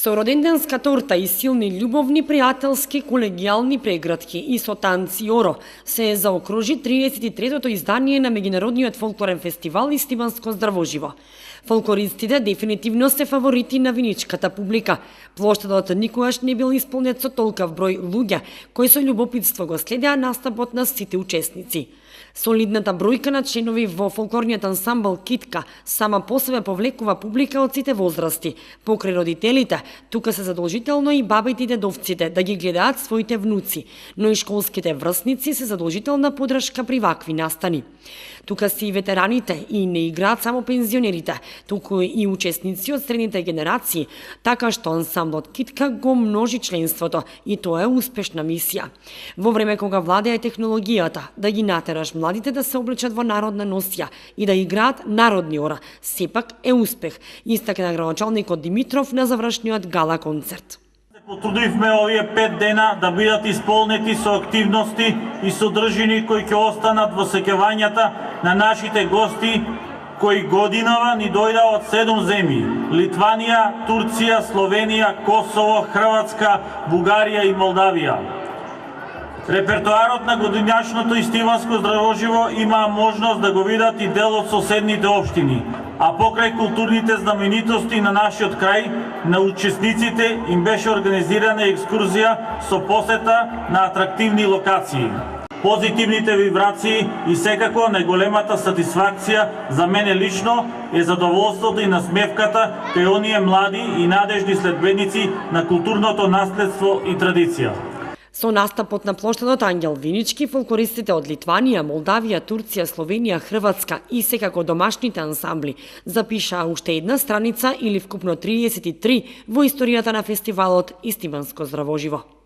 Со роденденска торта и силни љубовни, пријателски, колегијални прегратки и со танци и оро се заокружи 33-тото издание на меѓународниот фолклорен фестивал Истиванско здравоживо. Фолклористите дефинитивно се фаворити на виничката публика. Плоштадот никогаш не бил исполнет со толкав број луѓе, кои со љубопитство го следеа настапот на сите учесници. Солидната бројка на членови во фолклорниот ансамбл Китка сама по себе повлекува публика од сите возрасти. Покрај родителите, тука се задолжително и бабите и дедовците да ги гледаат своите внуци, но и школските врсници се задолжителна подршка при вакви настани. Тука се и ветераните и не играат само пензионерите, туку и учесници од средните генерации, така што ансамблот Китка го множи членството и тоа е успешна мисија. Во време кога владеа технологијата да ги натераш младите да се облечат во народна носија и да играат народни ора, сепак е успех, истакна градоначалникот Димитров на завршниот гала концерт. Потрудивме овие 5 дена да бидат исполнети со активности и содржини кои ќе останат во сеќавањата на нашите гости кои годинава ни дојда од 7 земји: Литванија, Турција, Словенија, Косово, Хрватска, Бугарија и Молдавија. Репертоарот на годинјашното Истиванско здравоживо има можност да го видат и дел од соседните општини, а покрај културните знаменитости на нашиот крај, на учесниците им беше организирана екскурзија со посета на атрактивни локации. Позитивните вибрации и секако најголемата сатисфакција за мене лично е задоволството и насмевката кај оние млади и надежни следбеници на културното наследство и традиција. Со настапот на плоштадот Ангел Винички, фолклористите од Литванија, Молдавија, Турција, Словенија, Хрватска и секако домашните ансамбли запишаа уште една страница или вкупно 33 во историјата на фестивалот Истиванско здравоживо.